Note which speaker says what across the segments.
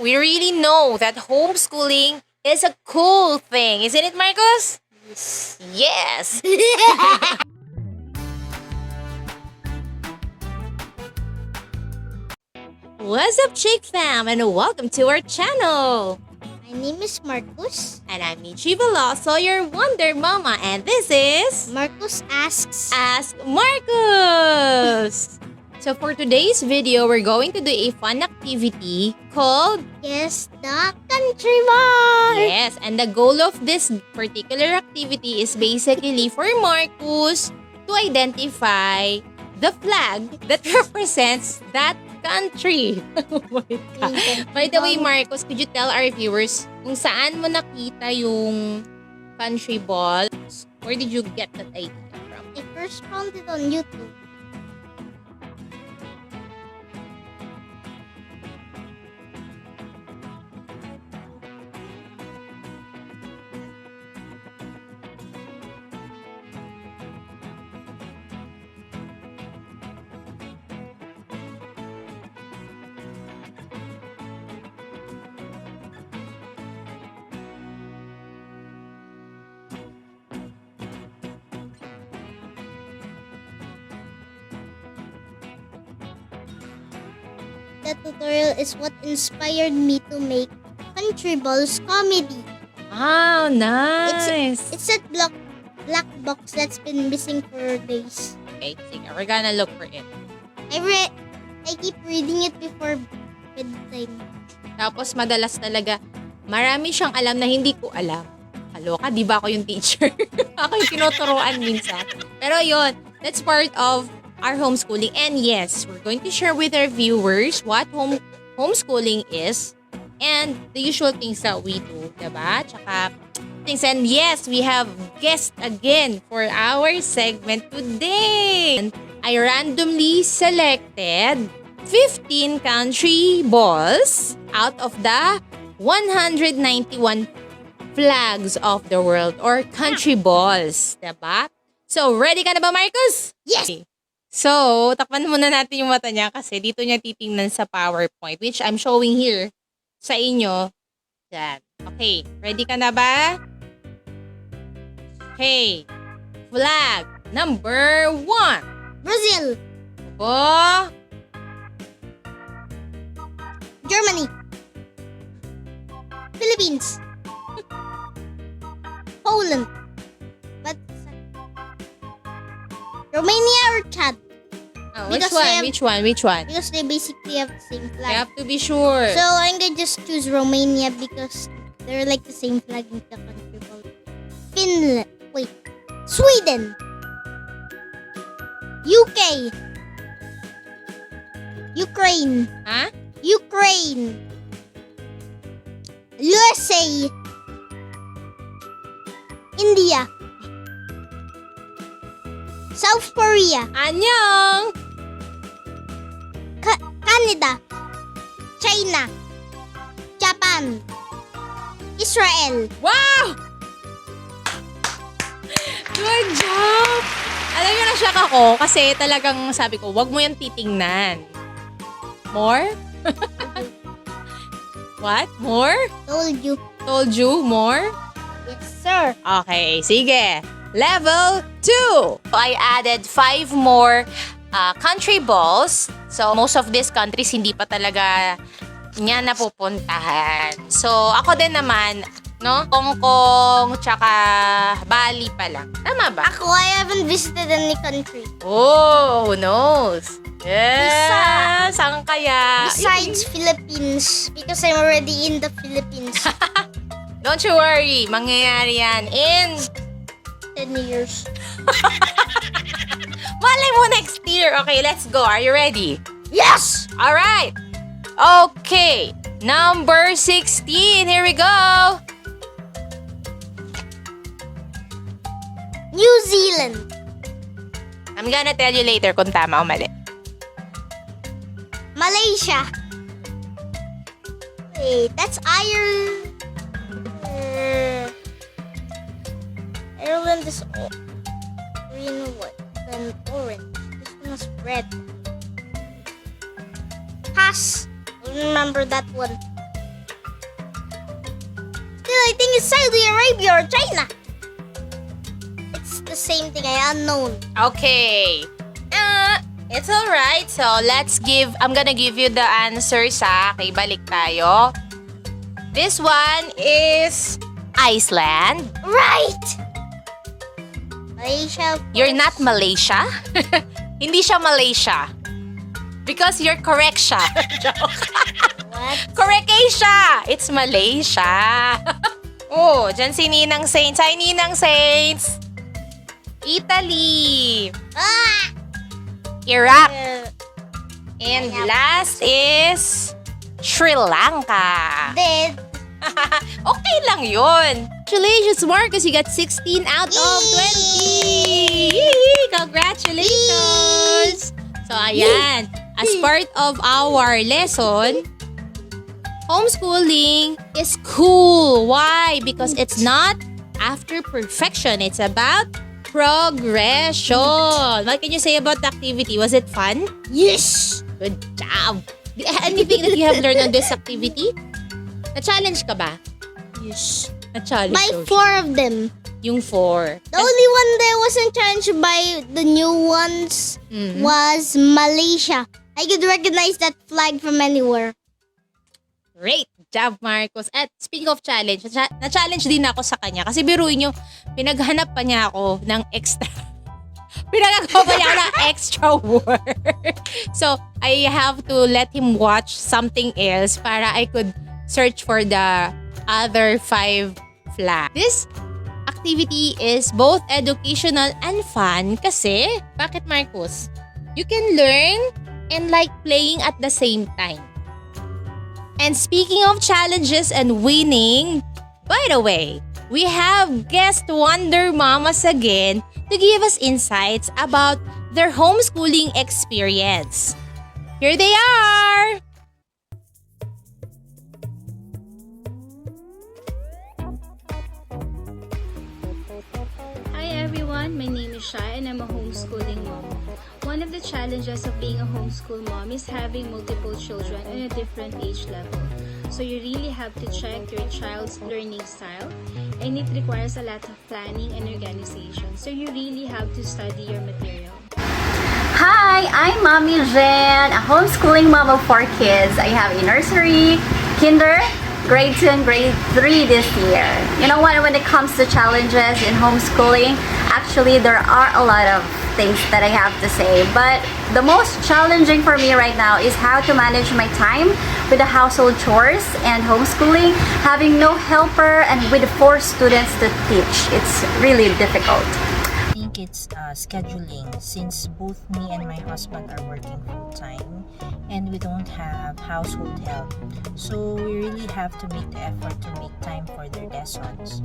Speaker 1: we really know that homeschooling is a cool thing. Isn't it, Marcos? Yes. What's up, Chick Fam, and welcome to our channel.
Speaker 2: My name is Marcus.
Speaker 1: And I'm Michievofficial, your Wonder Mama, and this is
Speaker 2: Marcus asks.
Speaker 1: Ask Marcus. So for today's video, we're going to do a fun activity called
Speaker 2: Guess the country boy.
Speaker 1: Yes, and the goal of this particular activity is basically for Marcus to identify the flag that represents that country. Oh my God. By the way, Marcus, could you tell our viewers kung saan mo nakita yung country ball? Where did you get that idea from?
Speaker 2: I first found it on YouTube. The tutorial is what inspired me to make Country Balls comedy.
Speaker 1: Oh, nice.
Speaker 2: It's that black box that's been missing for days.
Speaker 1: Okay, sige, we're gonna look for it.
Speaker 2: I keep reading it before bedtime.
Speaker 1: Tapos madalas talaga, marami siyang alam na hindi ko alam. Kaloka, di ba ako yung teacher? Ako yung tinuturuan minsan. Pero yun, that's part of our homeschooling. And yes, we're going to share with our viewers what homeschooling is and the usual things that we do, diba? Tsaka things. And yes, we have guests again for our segment today. And I randomly selected 15 country balls out of the 191 flags of the world or country balls, diba? So, ready ka na ba, Marcus?
Speaker 2: Yes!
Speaker 1: So, takpan muna natin yung mata niya kasi dito niya titingnan sa PowerPoint, which I'm showing here sa inyo. Yan. Okay, ready ka na ba? Okay. Flag number 1.
Speaker 2: Brazil.
Speaker 1: Oh,
Speaker 2: Germany. Philippines. Poland. But Romania or Chad?
Speaker 1: oh
Speaker 2: Because
Speaker 1: which one?
Speaker 2: Because they basically have the same
Speaker 1: You
Speaker 2: flag.
Speaker 1: have to be sure.
Speaker 2: So I'm gonna just choose Romania because they're like the same flag in the country. Finland. Wait. Sweden. UK. Ukraine.
Speaker 1: Ha?
Speaker 2: Ukraine. USA. India. South Korea.
Speaker 1: Annyeong!
Speaker 2: Canada. China. Japan. Israel.
Speaker 1: Wow! Good job! Alam niyo, na-shock ako kasi talagang sabi ko, wag mo yan titingnan. More? What? More?
Speaker 2: Told you.
Speaker 1: Told you? More?
Speaker 2: Yes, sir.
Speaker 1: Okay, sige. Level 2. I added 5 more country balls. So, most of these countries hindi pa talaga niya napupuntahan. So, ako din naman, no? Hong Kong, tsaka Bali pa lang. Tama ba?
Speaker 2: Ako, I haven't visited any country.
Speaker 1: Oh, who knows? Yeah, saan kaya?
Speaker 2: Besides Philippines. Because I'm already in the Philippines.
Speaker 1: Don't you worry, mangyayari yan in
Speaker 2: 10 years.
Speaker 1: malay mo next year. Okay, let's go. Are you ready?
Speaker 2: Yes!
Speaker 1: Alright. Okay. Number 16. Here we go.
Speaker 2: New Zealand.
Speaker 1: I'm gonna tell you later kung tama o mali.
Speaker 2: Malaysia. Wait, that's Ireland. Ireland is green, what? Then orange. This one is red. Pass. I remember that one. is Saudi Arabia or China. It's the same thing. Unknown.
Speaker 1: Okay. It's alright. So, I'm gonna give you the answers, ha? Okay, balik tayo. This one is Iceland.
Speaker 2: Right. Malaysia.
Speaker 1: You're not Malaysia? Hindi siya Malaysia. Because you're correct siya.
Speaker 2: What?
Speaker 1: Correct Asia! It's Malaysia. Oh, dyan si Ninang Saints. Hi, Ninang Saints. Italy.
Speaker 2: Ah!
Speaker 1: Iraq.
Speaker 2: Uh,
Speaker 1: And last is Sri Lanka.
Speaker 2: Dead.
Speaker 1: Okay lang yun. Congratulations, Marcus. You got 16 out of 20. Yee! Congratulations. So, ayan. As part of our lesson, homeschooling is cool. Why? Because it's not after perfection. It's about progression. What can you say about the activity? Was it fun?
Speaker 2: Yes.
Speaker 1: Good job. Anything that you have learned on this activity? Na-challenge ka ba?
Speaker 2: Yes.
Speaker 1: Na-challenge.
Speaker 2: By
Speaker 1: daw
Speaker 2: 4 of them.
Speaker 1: siya. Yung 4.
Speaker 2: The only one that wasn't challenged by the new ones was Malaysia. I could recognize that flag from anywhere.
Speaker 1: Great job, Marcos. At speaking of challenge, na-challenge din ako sa kanya. Kasi biruin nyo, pinaghanap pa niya ako ng extra. Pinagagawa pa niya ako ng extra work. So, I have to let him watch something else para I could search for the other 5 flags. This activity is both educational and fun kasi, bakit Marcos? You can learn and like playing at the same time. And speaking of challenges and winning, by the way, we have guest Wonder Mamas again to give us insights about their homeschooling experience. Here they are!
Speaker 3: Hi everyone, my name is A.H.A and I'm a homeschooling mom. One of the challenges of being a homeschool mom is having multiple children in a different age level. So you really have to check your child's learning style, and it requires a lot of planning and organization. So you really have to study your material.
Speaker 4: Hi, I'm Mommy Jen, a homeschooling mom of 4 kids. I have a nursery, kinder, grade 2 and grade 3 this year. You know what, when it comes to challenges in homeschooling, actually there are a lot of things that I have to say, but the most challenging for me right now is how to manage my time with the household chores and homeschooling, having no helper and with 4 students to teach. It's really difficult.
Speaker 5: I think it's scheduling, since both me and my husband are working full-time and we don't have household help. So we really have to make the effort to make time for their lessons.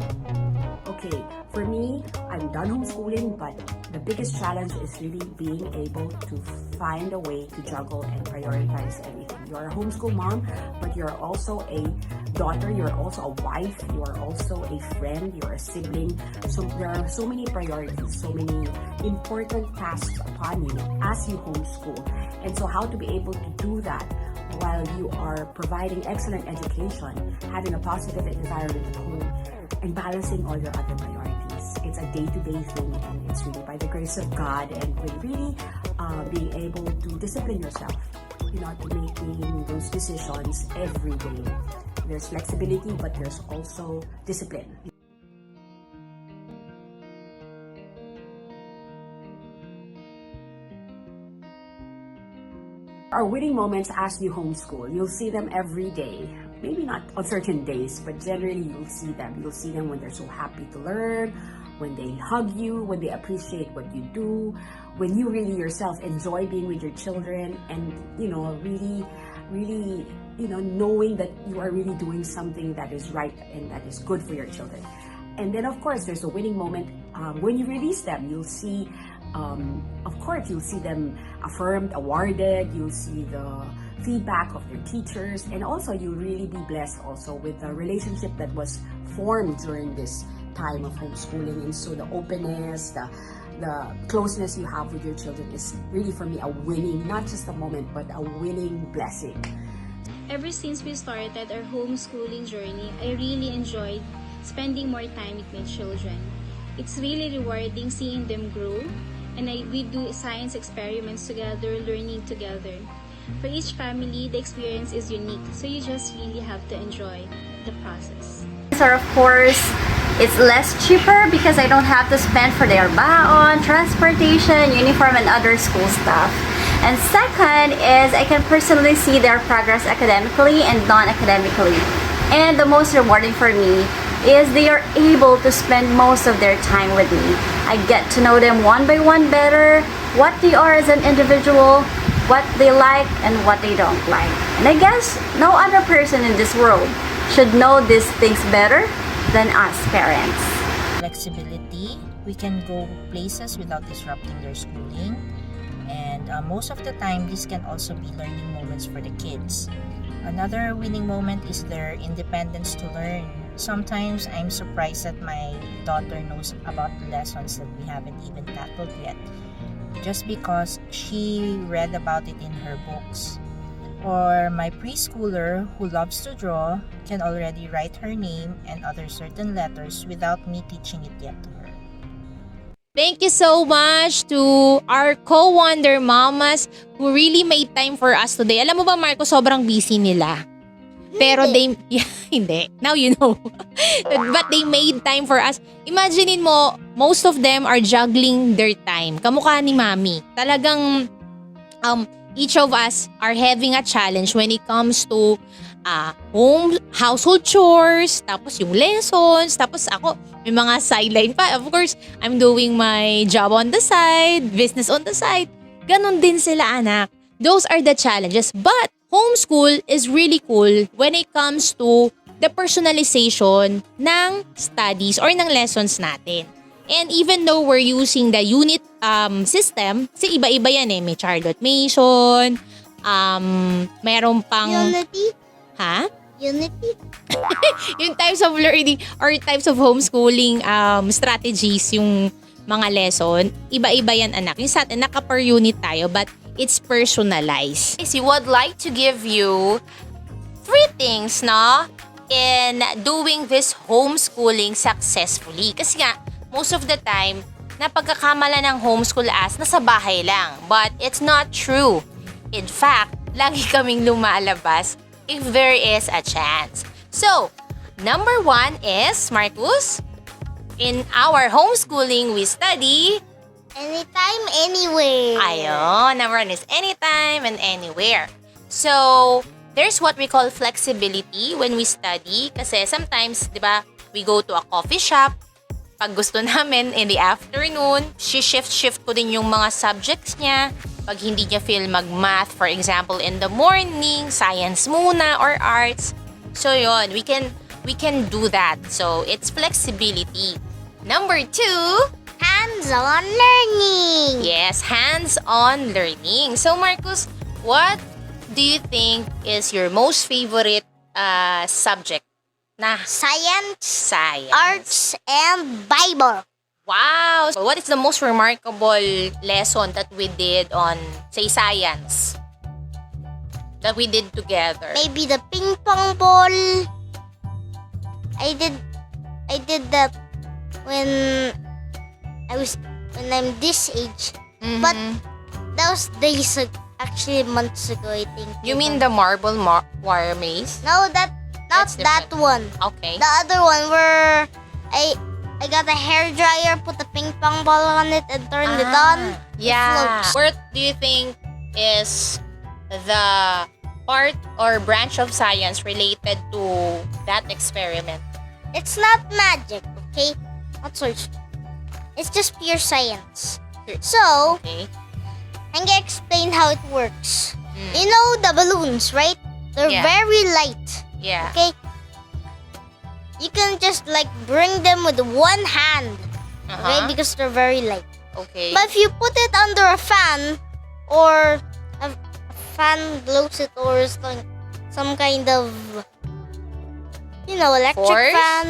Speaker 6: Okay, for me, I'm done homeschooling, but the biggest challenge is really being able to find a way to juggle and prioritize everything. You're a homeschool mom, but you're also a daughter, you're also a wife, you're also a friend, you're a sibling. So there are so many priorities, so many important tasks upon you as you homeschool. And so how to be able to do that while you are providing excellent education, having a positive environment at home, and balancing all your other priorities. It's a day-to-day thing, and it's really by the grace of God and with really being able to discipline yourself, to making those decisions every day. There's flexibility, but there's also discipline. Our winning moments as you homeschool, you'll see them every day. Maybe not on certain days, but generally you'll see them. You'll see them when they're so happy to learn, when they hug you, when they appreciate what you do, when you really yourself enjoy being with your children, and really knowing that you are really doing something that is right and that is good for your children. And then of course there's a winning moment when you release them. You'll see of course you'll see them affirmed, awarded, you'll see the feedback of their teachers, and also you'll really be blessed also with the relationship that was formed during this time of homeschooling. And so the openness, the closeness you have with your children is really, for me, a winning, not just a moment, but a winning blessing.
Speaker 3: Ever since we started our homeschooling journey, I really enjoyed spending more time with my children. It's really rewarding seeing them grow, and we do science experiments together, learning together. For each family, the experience is unique, so you just really have to enjoy the process.
Speaker 4: So of course, it's less cheaper because I don't have to spend for their baon, transportation, uniform, and other school stuff. And second is I can personally see their progress academically and non-academically. And the most rewarding for me is they are able to spend most of their time with me. I get to know them one by one better, what they are as an individual, what they like and what they don't like. And I guess no other person in this world should know these things better than us parents.
Speaker 5: Flexibility, we can go places without disrupting their schooling, and most of the time this can also be learning moments for the kids. Another winning moment is their independence to learn. Sometimes I'm surprised that my daughter knows about the lessons that we haven't even tackled yet, just because she read about it in her books. Or my preschooler who loves to draw can already write her name and other certain letters without me teaching it yet to her.
Speaker 1: Thank you so much to our co-wonder mamas who really made time for us today. Alam mo ba, Marco, sobrang busy nila. Pero hindi. Now you know. But they made time for us. Imaginein mo, most of them are juggling their time. Kamukha ni Mami. Talagang each of us are having a challenge when it comes to household chores, tapos yung lessons, tapos ako, may mga sideline pa. Of course, I'm doing my job on the side, business on the side. Ganon din sila, anak. Those are the challenges. But homeschool is really cool when it comes to the personalization ng studies or ng lessons natin. And even though we're using the unit system, kasi iba-iba yan eh. May Charlotte Mason, meron pang...
Speaker 2: Unity?
Speaker 1: Ha?
Speaker 2: Unity?
Speaker 1: Yung types of learning or types of homeschooling strategies, yung mga lesson, iba-iba yan, anak. Yung sa atin, naka-per unit tayo, but it's personalized. We would like to give you 3 things, no? In doing this homeschooling successfully. Kasi nga, most of the time, napagkakamala ng homeschool as nasa bahay lang. But it's not true. In fact, lagi kaming lumalabas if there is a chance. So, number 1 is, Marcus, in our homeschooling, we study...
Speaker 2: Anytime, anywhere.
Speaker 1: Ayun, number 1 is anytime and anywhere. So, there's what we call flexibility when we study. Kasi sometimes, di ba, we go to a coffee shop. Pag gusto namin in the afternoon, shift ko din yung mga subjects niya. Pag hindi niya feel mag-math, for example, in the morning, science muna or arts. So yun, we can do that. So it's flexibility. Number 2,
Speaker 2: hands-on learning.
Speaker 1: Yes, hands-on learning. So Marcus, what do you think is your most favorite subject?
Speaker 2: Science,
Speaker 1: Science.
Speaker 2: arts, and Bible.
Speaker 1: Wow! So what is the most remarkable lesson that we did on, say, science? That we did together?
Speaker 2: Maybe the ping pong ball. I did that when I'm this age.
Speaker 1: Mhm.
Speaker 2: But that was days ago, actually months ago, I think.
Speaker 1: You mean the marble wire maze?
Speaker 2: No, not
Speaker 1: That's
Speaker 2: that one.
Speaker 1: Okay.
Speaker 2: The other one where I got a hair dryer, put a ping pong ball on it, and turned it on.
Speaker 1: Yeah.
Speaker 2: floats.
Speaker 1: What do you think is the part or branch of science related to that experiment?
Speaker 2: It's not magic, okay? Not sorts. It's just pure science. So,
Speaker 1: Okay.
Speaker 2: I'm gonna explain how it works.
Speaker 1: Mm.
Speaker 2: You know the balloons, right? They're
Speaker 1: Yeah.
Speaker 2: very light,
Speaker 1: Yeah.
Speaker 2: okay? You can just like bring them with one hand, okay?
Speaker 1: Uh-huh.
Speaker 2: Because they're very light.
Speaker 1: Okay.
Speaker 2: But if you put it under a fan, or a fan blows it, or some kind of, electric
Speaker 1: Force?
Speaker 2: fan,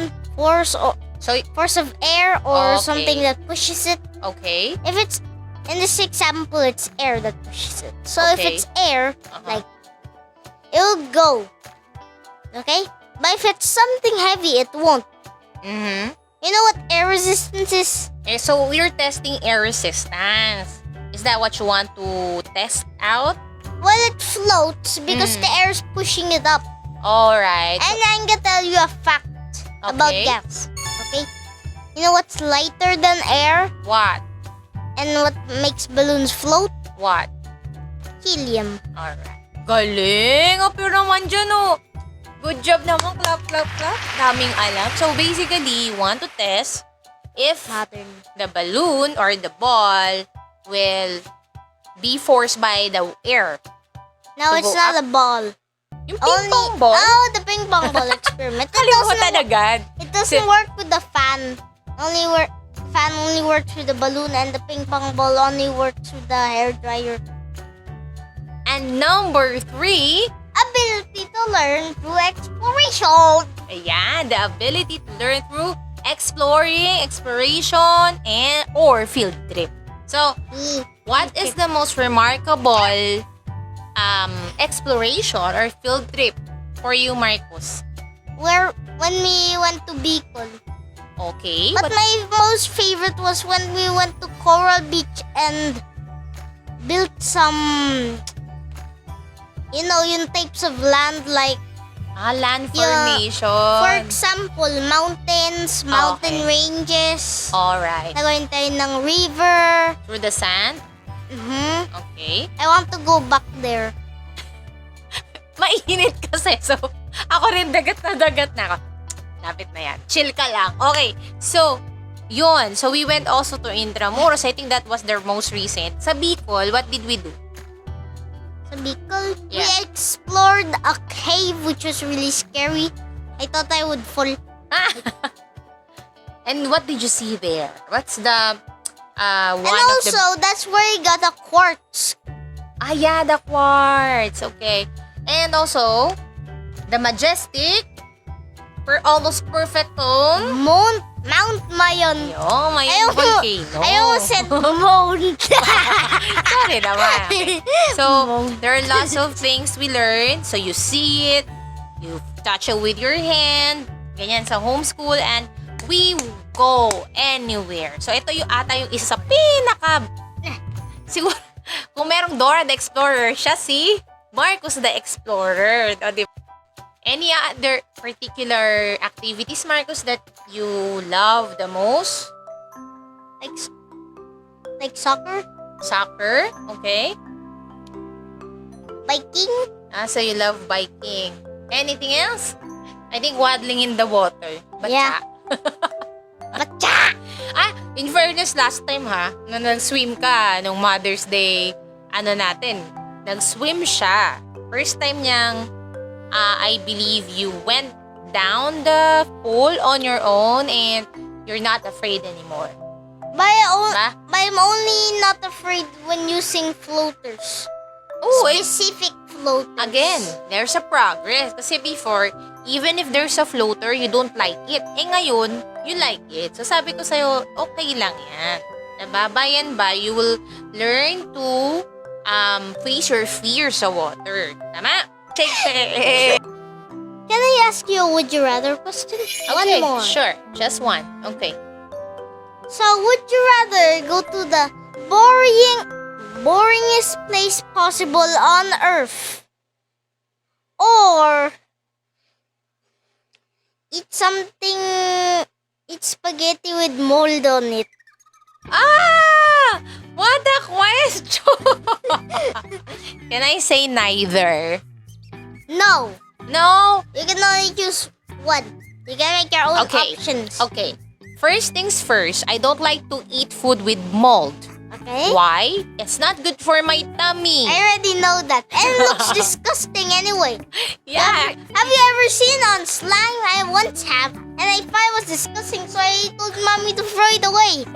Speaker 2: force of air, or
Speaker 1: Okay.
Speaker 2: something that pushes it.
Speaker 1: Okay.
Speaker 2: If it's in this example, it's air that pushes it. So if
Speaker 1: Okay.
Speaker 2: it's air,
Speaker 1: Uh-huh.
Speaker 2: like it'll go. Okay? But if it's something heavy, it won't.
Speaker 1: Mm-hmm.
Speaker 2: You know what air resistance is?
Speaker 1: So we're testing air resistance. Is that what you want to test out?
Speaker 2: Well, it floats because the air is pushing it up.
Speaker 1: Alright.
Speaker 2: And I'm gonna tell you a fact about
Speaker 1: Okay.
Speaker 2: gas. Okay? You know what's lighter than air
Speaker 1: What?
Speaker 2: and what makes balloons float?
Speaker 1: What?
Speaker 2: Helium.
Speaker 1: Alright. Galing! Apir naman dyan, oh. Good job naman. Clap, clap, clap. Daming alam. So, basically, you want to test if
Speaker 2: Pattern.
Speaker 1: the balloon or the ball will be forced by the air.
Speaker 2: No,
Speaker 1: To
Speaker 2: it's
Speaker 1: go
Speaker 2: not
Speaker 1: up.
Speaker 2: a ball.
Speaker 1: Yung ping pong ball?
Speaker 2: Oh, the ping pong ball experiment.
Speaker 1: Kalimutan agad.
Speaker 2: It doesn't work with the fan. Fan only works with the balloon, and the ping pong ball only works with the hair dryer.
Speaker 1: And number 3,
Speaker 2: Ability to learn through exploration.
Speaker 1: ayan, the ability to learn through exploration, and or field trip. So, what is the most remarkable exploration or field trip for you, Marcos?
Speaker 2: When we went to Bicol.
Speaker 1: Okay.
Speaker 2: But my most favorite was when we went to Coral Beach and built some, yung types of land like,
Speaker 1: land
Speaker 2: Yeah.
Speaker 1: formation.
Speaker 2: for example, mountains, mountain
Speaker 1: Okay.
Speaker 2: ranges.
Speaker 1: Alright.
Speaker 2: Nagawin tayo ng river.
Speaker 1: Through the sand?
Speaker 2: Mhm.
Speaker 1: Okay.
Speaker 2: I want to go back there.
Speaker 1: Mainit kasi. So, ako rin dagat na ako. Lapit na yan. Chill ka lang. Okay. So, yun. So, we went also to Intramuros. I think that was their most recent. Sa Bicol, what did we do?
Speaker 2: Sa Bicol, we
Speaker 1: Yeah.
Speaker 2: explored a cave which was really scary. I thought I would fall.
Speaker 1: And what did you see there? What's the one
Speaker 2: And also, that's where I got a quartz.
Speaker 1: yeah, the quartz. Okay. And also, the majestic, almost perfect tone.
Speaker 2: Mount Mayon.
Speaker 1: May
Speaker 2: Ayaw ko-
Speaker 1: volcano.
Speaker 2: I almost said mount.
Speaker 1: Sorry naman. So, there are lots of things we learn. So, you see it, you touch it with your hand, ganyan sa homeschool, and we go anywhere. So, ito yung ata yung isa sa siguro, kung merong Dora the Explorer, siya si Marcos the Explorer. O, di ba? Any other particular activities, Marcos, that you love the most?
Speaker 2: Like soccer,
Speaker 1: Soccer, okay.
Speaker 2: biking.
Speaker 1: So you love biking. Anything else? I think waddling in the water. Bacha.
Speaker 2: Yeah. Bacha!
Speaker 1: In fairness, last time na nag-swim ka nung Mother's Day, nag-swim siya. First time niyang, I believe you went down the pool on your own and you're not afraid anymore. Ba?
Speaker 2: I'm only not afraid when using floaters.
Speaker 1: Oh,
Speaker 2: Specific floaters.
Speaker 1: again, there's a progress. Kasi before, even if there's a floater, you don't like it. Ngayon, you like it. So sabi ko sa'yo, okay lang yan. Diba? By and by, you will learn to face your fear sa water. Tama? Check.
Speaker 2: Can I ask you a would you rather question?
Speaker 1: Okay,
Speaker 2: One more.
Speaker 1: sure. Just one. Okay.
Speaker 2: So, would you rather go to the boringest place possible on Earth, or eat spaghetti with mold on it?
Speaker 1: What a question! Can I say neither?
Speaker 2: No.
Speaker 1: No?
Speaker 2: You can only choose one. You can make your own
Speaker 1: Okay.
Speaker 2: options.
Speaker 1: Okay. First things first, I don't like to eat food with mold.
Speaker 2: Okay?
Speaker 1: Why? It's not good for my tummy.
Speaker 2: I already know that. And it looks disgusting anyway.
Speaker 1: Yeah.
Speaker 2: Have you ever seen on slime? I once have. And I thought it was disgusting, so I told mommy to throw it away.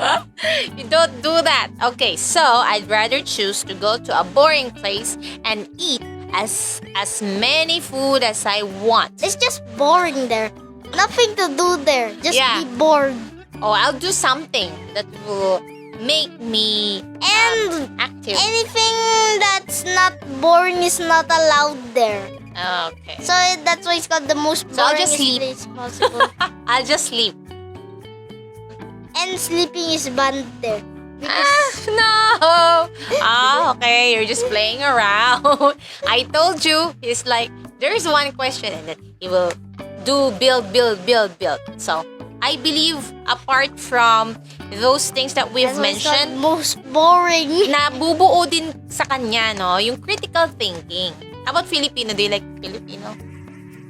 Speaker 1: You don't do that. Okay, so I'd rather choose to go to a boring place and eat as many food as I want.
Speaker 2: It's just boring there. Nothing to do there. Just
Speaker 1: Yeah.
Speaker 2: be bored.
Speaker 1: Oh, I'll do something that will make me
Speaker 2: And
Speaker 1: active.
Speaker 2: anything that's not boring is not allowed there.
Speaker 1: Okay.
Speaker 2: So that's why it's called the most
Speaker 1: So I'll
Speaker 2: boring
Speaker 1: just sleep.
Speaker 2: place possible.
Speaker 1: I'll just sleep.
Speaker 2: and sleeping is banned there. Because
Speaker 1: No! Okay, you're just playing around. I told you, he's like, there's one question and then he will do build. So, I believe apart from those things that we've
Speaker 2: that was
Speaker 1: mentioned,
Speaker 2: the most boring.
Speaker 1: nabubuo din sa kanya, no? Yung critical thinking. How about Filipino? Do you like Filipino?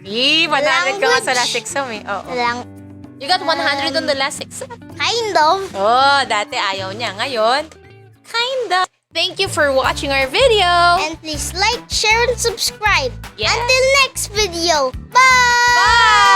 Speaker 1: Madami ka nga sa last exam eh. Oo. You got 100 on the last exam.
Speaker 2: Kind of.
Speaker 1: Oh, dati ayaw niya. Ngayon, kinda. Thank you for watching our video.
Speaker 2: And please like, share, and subscribe.
Speaker 1: Yes.
Speaker 2: Until next video. Bye!
Speaker 1: Bye!